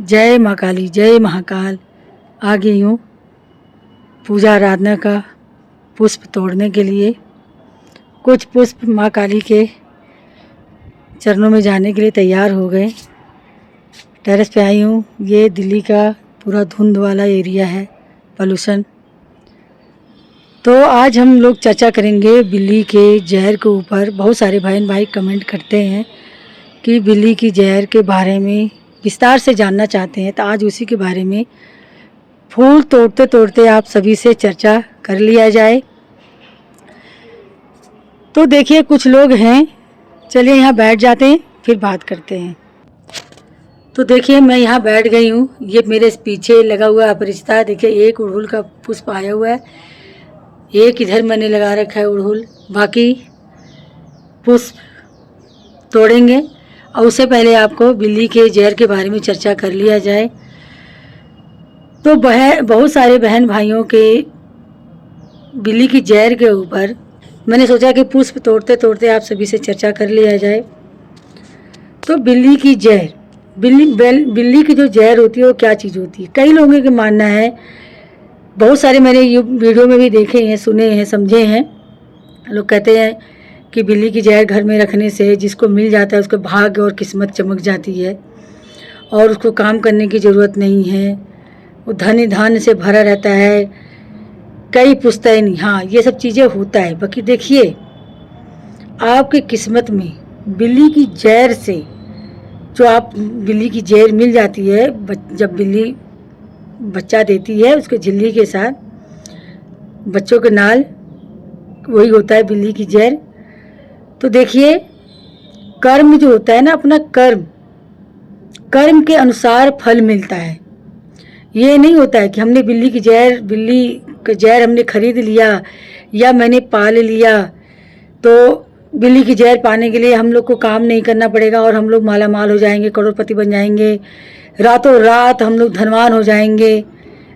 जय माँ काली, जय महाकाल। आ गई हूँ पूजा आराधना का पुष्प तोड़ने के लिए। कुछ पुष्प माँ काली के चरणों में जाने के लिए तैयार हो गए। टेरेस पे आई हूँ। ये दिल्ली का पूरा धुंध वाला एरिया है, पॉल्यूशन। तो आज हम लोग चर्चा करेंगे बिल्ली के जहर के ऊपर। बहुत सारे बहन भाई कमेंट करते हैं कि बिल्ली की जहर के बारे में विस्तार से जानना चाहते हैं, तो आज उसी के बारे में फूल तोड़ते तोड़ते आप सभी से चर्चा कर लिया जाए। तो देखिए, कुछ लोग हैं, चलिए यहाँ बैठ जाते हैं, फिर बात करते हैं। तो देखिए, मैं यहाँ बैठ गई हूँ। ये मेरे पीछे लगा हुआ अपरिचिता। देखिए, एक उड़हुल का पुष्प आया हुआ है, एक इधर मैंने लगा रखा है उड़हुल। बाकी पुष्प तोड़ेंगे, और उससे पहले आपको बिल्ली के जहर के बारे में चर्चा कर लिया जाए। तो बहुत सारे बहन भाइयों के बिल्ली की जहर के ऊपर मैंने सोचा कि पुष्प तोड़ते तोड़ते आप सभी से चर्चा कर लिया जाए। तो बिल्ली की जहर, बिल्ली की जो जहर होती है वो क्या चीज़ होती है? कई लोगों का मानना है, बहुत सारे मैंने वीडियो में भी देखे हैं, सुने हैं, समझे हैं। लोग कहते हैं कि बिल्ली की जहर घर में रखने से जिसको मिल जाता है उसको भाग्य और किस्मत चमक जाती है, और उसको काम करने की ज़रूरत नहीं है, वो धन ही धन से भरा रहता है, कई पुश्तैनी। हाँ, ये सब चीज़ें होता है। बाकी देखिए, आपकी किस्मत में बिल्ली की जहर से बिल्ली की जहर मिल जाती है, जब बिल्ली बच्चा देती है, उसके झिल्ली के साथ बच्चों के नाल वही होता है बिल्ली की जहर। तो देखिए, कर्म जो होता है ना, अपना कर्म के अनुसार फल मिलता है। ये नहीं होता है कि हमने बिल्ली का जहर हमने खरीद लिया या मैंने पाल लिया तो बिल्ली की जहर पाने के लिए हम लोग को काम नहीं करना पड़ेगा और हम लोग माला माल हो जाएंगे, करोड़पति बन जाएंगे, रातों रात हम लोग धनवान हो जाएंगे।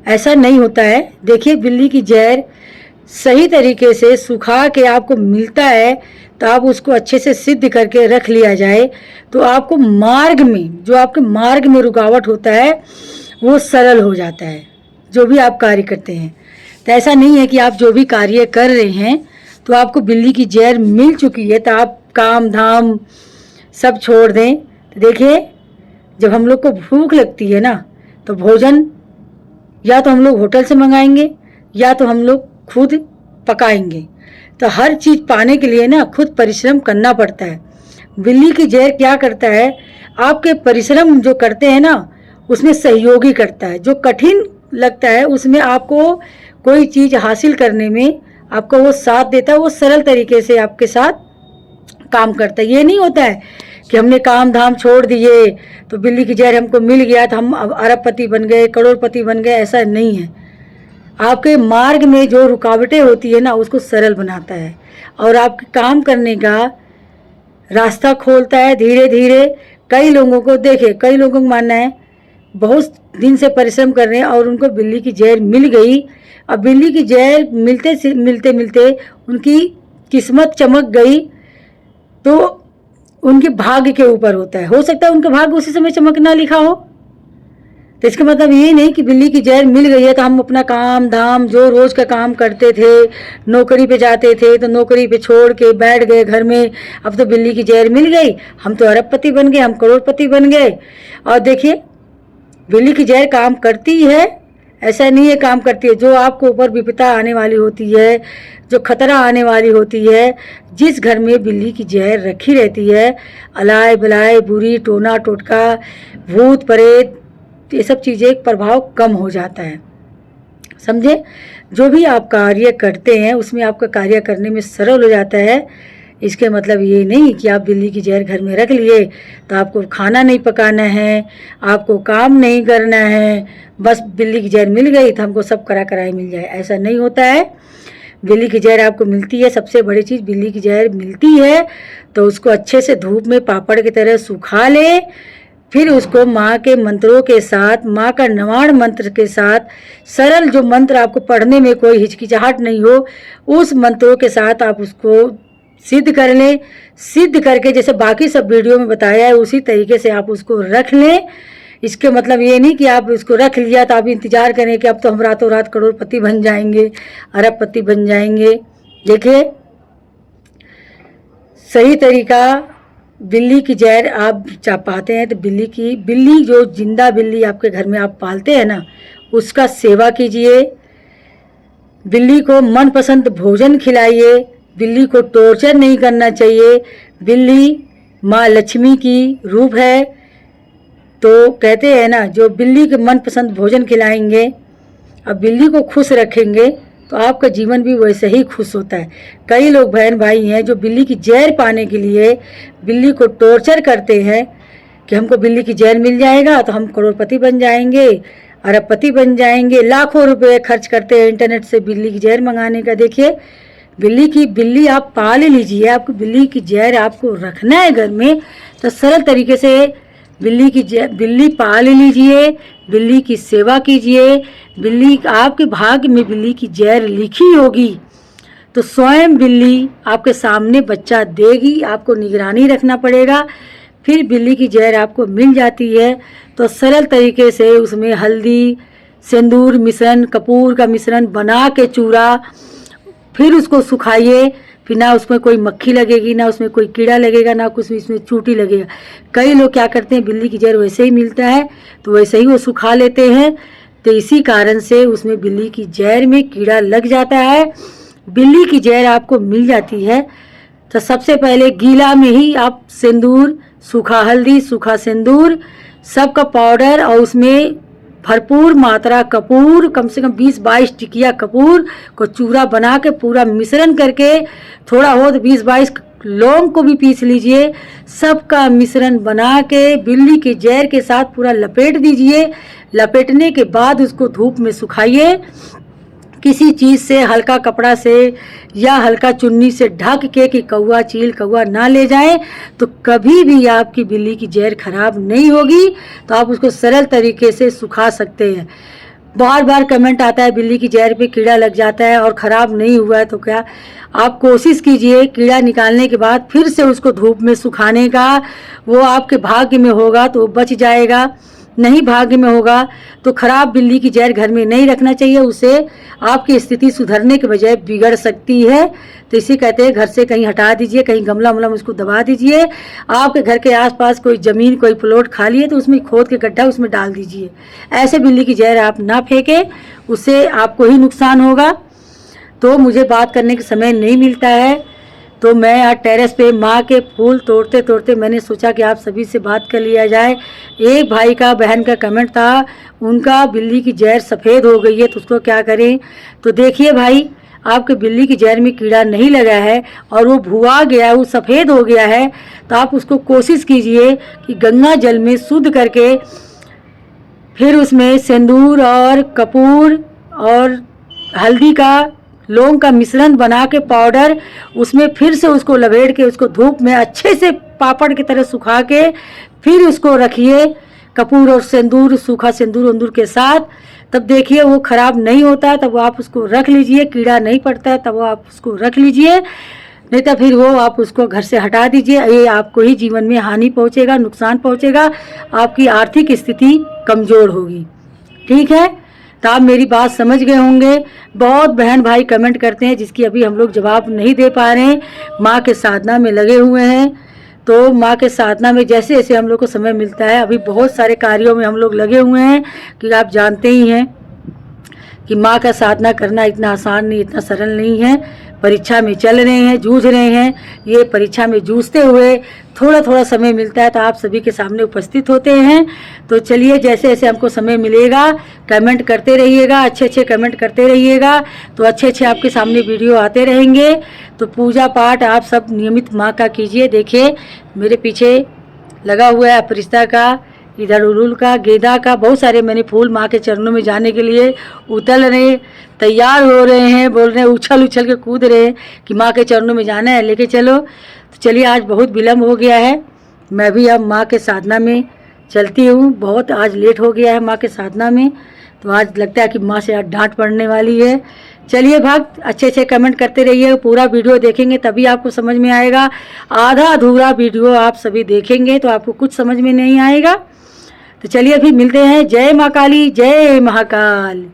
ऐसा नहीं होता है। देखिए, बिल्ली की जहर सही तरीके से सुखा के आपको मिलता है, तो आप उसको अच्छे से सिद्ध करके रख लिया जाए, तो आपको जो आपके मार्ग में रुकावट होता है वो सरल हो जाता है, जो भी आप कार्य करते हैं। तो ऐसा नहीं है कि आप जो भी कार्य कर रहे हैं तो आपको बिल्ली की जहर मिल चुकी है तो आप काम धाम सब छोड़ दें। तो देखिए, जब हम लोग को भूख लगती है ना, तो भोजन या तो हम लोग होटल से मंगाएंगे या तो हम लोग खुद पकाएंगे। तो हर चीज़ पाने के लिए ना खुद परिश्रम करना पड़ता है। बिल्ली की जहर क्या करता है, आपके परिश्रम जो करते हैं ना उसमें सहयोगी करता है। जो कठिन लगता है उसमें आपको कोई चीज़ हासिल करने में आपको वो साथ देता है, वो सरल तरीके से आपके साथ काम करता है। ये नहीं होता है कि हमने काम धाम छोड़ दिए तो बिल्ली की जहर हमको मिल गया तो हम अब अरबपति बन गए, करोड़पति बन गए। ऐसा नहीं है। आपके मार्ग में जो रुकावटें होती है ना उसको सरल बनाता है और आपके काम करने का रास्ता खोलता है धीरे धीरे। कई लोगों को मानना है बहुत दिन से परिश्रम कर रहे हैं और उनको बिल्ली की जहर मिल गई। अब बिल्ली की जहर मिलते मिलते उनकी किस्मत चमक गई, तो उनके भाग्य के ऊपर होता है। हो सकता है उनका भाग्य उसी समय चमकना लिखा हो। तो इसका मतलब ये नहीं कि बिल्ली की जहर मिल गई है तो हम अपना काम धाम जो रोज़ का काम करते थे, नौकरी पे जाते थे तो नौकरी पे छोड़ के बैठ गए घर में, अब तो बिल्ली की जहर मिल गई, हम तो अरबपति बन गए, हम करोड़पति बन गए। और देखिए, बिल्ली की जहर काम करती है, ऐसा नहीं है काम करती है। जो आपको ऊपर विपदा आने वाली होती है, जो खतरा आने वाली होती है, जिस घर में बिल्ली की जहर रखी रहती है, अलाय बलाय बुरी टोना टोटका भूत प्रेत ये सब चीज़ें प्रभाव कम हो जाता है। समझे? जो भी आप कार्य करते हैं उसमें आपका कार्य करने में सरल हो जाता है। इसके मतलब ये नहीं कि आप बिल्ली की जहर घर में रख लिए तो आपको खाना नहीं पकाना है, आपको काम नहीं करना है, बस बिल्ली की जहर मिल गई तो हमको सब कराए मिल जाए। ऐसा नहीं होता है। बिल्ली की जहर आपको मिलती है, सबसे बड़ी चीज़ बिल्ली की जहर मिलती है तो उसको अच्छे से धूप में पापड़ की तरह सुखा ले, फिर उसको माँ के मंत्रों के साथ, माँ का नवाण मंत्र के साथ, सरल जो मंत्र आपको पढ़ने में कोई हिचकिचाहट नहीं हो, उस मंत्रों के साथ आप उसको सिद्ध कर लें। सिद्ध करके जैसे बाकी सब वीडियो में बताया है उसी तरीके से आप उसको रख लें। इसके मतलब ये नहीं कि आप इसको रख लिया तो आप इंतज़ार करें कि अब तो हम रातों रात करोड़पति बन जाएंगे, अरबपति बन जाएंगे। देखिए, सही तरीका, बिल्ली की जहर आप पाते हैं तो बिल्ली जो जिंदा बिल्ली आपके घर में आप पालते हैं ना, उसका सेवा कीजिए, बिल्ली को मनपसंद भोजन खिलाइए, बिल्ली को टॉर्चर नहीं करना चाहिए। बिल्ली माँ लक्ष्मी की रूप है, तो कहते हैं ना, जो बिल्ली के मनपसंद भोजन खिलाएंगे और बिल्ली को खुश रखेंगे तो आपका जीवन भी वैसे ही खुश होता है। कई लोग बहन भाई हैं जो बिल्ली की जहर पाने के लिए बिल्ली को टॉर्चर करते हैं कि हमको बिल्ली की जहर मिल जाएगा तो हम करोड़पति बन जाएंगे, अरबपति बन जाएंगे। लाखों रुपए खर्च करते हैं इंटरनेट से बिल्ली की जहर मंगाने का। देखिए, बिल्ली आप पाल लीजिए, आपको बिल्ली की जहर आपको रखना है घर में तो सरल तरीके से बिल्ली पाल लीजिए, बिल्ली की सेवा कीजिए। बिल्ली आपके भाग्य में बिल्ली की जहर लिखी होगी तो स्वयं बिल्ली आपके सामने बच्चा देगी, आपको निगरानी रखना पड़ेगा। फिर बिल्ली की जहर आपको मिल जाती है तो सरल तरीके से उसमें हल्दी, सिंदूर मिश्रण, कपूर का मिश्रण बना के चूरा, फिर उसको सुखाइए। फिर ना उसमें कोई मक्खी लगेगी, ना उसमें कोई कीड़ा लगेगा, ना कुछ इसमें चूटी लगेगा। कई लोग क्या करते हैं, बिल्ली की जहर वैसे ही मिलता है तो वैसे ही वो सुखा लेते हैं, तो इसी कारण से उसमें बिल्ली की जहर में कीड़ा लग जाता है। बिल्ली की जहर आपको मिल जाती है तो सबसे पहले गीला में ही आप सिंदूर, सूखा हल्दी, सूखा सिंदूर, सबका पाउडर और उसमें भरपूर मात्रा कपूर, कम से कम 20-22 टिकिया कपूर को चूरा बना के पूरा मिश्रण करके, थोड़ा हो तो 20-22 लौंग को भी पीस लीजिए। सबका मिश्रण बना के बिल्ली के जहर के साथ पूरा लपेट दीजिए। लपेटने के बाद उसको धूप में सुखाइए, किसी चीज़ से, हल्का कपड़ा से या हल्का चुन्नी से ढक के कि कौवा, चील कौवा ना ले जाए, तो कभी भी आपकी बिल्ली की जहर खराब नहीं होगी। तो आप उसको सरल तरीके से सुखा सकते हैं। बार बार कमेंट आता है बिल्ली की जहर पे कीड़ा लग जाता है और ख़राब नहीं हुआ है, तो क्या आप कोशिश कीजिए कीड़ा निकालने के बाद फिर से उसको धूप में सुखाने का। वो आपके भाग्य में होगा तो बच जाएगा, नहीं भाग्य में होगा तो खराब बिल्ली की जहर घर में नहीं रखना चाहिए, उसे आपकी स्थिति सुधरने के बजाय बिगड़ सकती है। तो इसी कहते हैं घर से कहीं हटा दीजिए, कहीं गमला वमला में उसको दबा दीजिए। आपके घर के आसपास कोई ज़मीन, कोई प्लॉट खाली है तो उसमें खोद के गड्ढा उसमें डाल दीजिए। ऐसे बिल्ली की जहर आप ना फेंकें, उससे आपको ही नुकसान होगा। तो मुझे बात करने का समय नहीं मिलता है तो मैं आज टेरेस पे माँ के फूल तोड़ते तोड़ते मैंने सोचा कि आप सभी से बात कर लिया जाए। एक भाई का, बहन का कमेंट था, उनका बिल्ली की जहर सफ़ेद हो गई है तो उसको क्या करें। तो देखिए भाई, आपके बिल्ली की जहर में कीड़ा नहीं लगा है और वो भुआ गया है, वो सफ़ेद हो गया है, तो आप उसको कोशिश कीजिए कि गंगा जल में शुद्ध करके फिर उसमें सिंदूर और कपूर और हल्दी का, लौंग का मिश्रण बना के पाउडर, उसमें फिर से उसको लपेट के उसको धूप में अच्छे से पापड़ की तरह सुखा के फिर उसको रखिए कपूर और सिंदूर, सूखा सिंदूर उंदूर के साथ। तब देखिए वो ख़राब नहीं होता, तब आप उसको रख लीजिए। कीड़ा नहीं पड़ता है तब आप उसको रख लीजिए, नहीं तो फिर वो आप उसको घर से हटा दीजिए। ये आपको ही जीवन में हानि पहुँचेगा, नुकसान पहुँचेगा, आपकी आर्थिक स्थिति कमज़ोर होगी। ठीक है, तो आप मेरी बात समझ गए होंगे। बहुत बहन भाई कमेंट करते हैं जिसकी अभी हम लोग जवाब नहीं दे पा रहे हैं। माँ के साधना में लगे हुए हैं, तो माँ के साधना में जैसे जैसे हम लोग को समय मिलता है, अभी बहुत सारे कार्यों में हम लोग लगे हुए हैं कि आप जानते ही हैं कि माँ का साधना करना इतना आसान नहीं, इतना सरल नहीं है। परीक्षा में चल रहे हैं, जूझ रहे हैं, ये परीक्षा में जूझते हुए थोड़ा थोड़ा समय मिलता है तो आप सभी के सामने उपस्थित होते हैं। तो चलिए, जैसे जैसे हमको समय मिलेगा कमेंट करते रहिएगा, अच्छे अच्छे कमेंट करते रहिएगा, तो अच्छे अच्छे आपके सामने वीडियो आते रहेंगे। तो पूजा पाठ आप सब नियमित माँ का कीजिए। देखिए मेरे पीछे लगा हुआ है अपरिश्ता का, इधर उड़हुल का, गेंदा का, बहुत सारे मैंने फूल माँ के चरणों में जाने के लिए उतल रहे, तैयार हो रहे हैं, बोल रहे हैं, उछल उछल के कूद रहे हैं कि माँ के चरणों में जाना है, लेके चलो। तो चलिए, आज बहुत विलम्ब हो गया है, मैं भी अब माँ के साधना में चलती हूँ। बहुत आज लेट हो गया है माँ के साधना में, तो आज लगता है कि माँ से आज डांट पड़ने वाली है। चलिए भक्त, अच्छे अच्छे कमेंट करते रहिए, पूरा वीडियो देखेंगे तभी आपको समझ में आएगा। आधा अधूरा वीडियो आप सभी देखेंगे तो आपको कुछ समझ में नहीं आएगा। तो चलिए फिर मिलते हैं। जय माँ काली, जय महाकाल।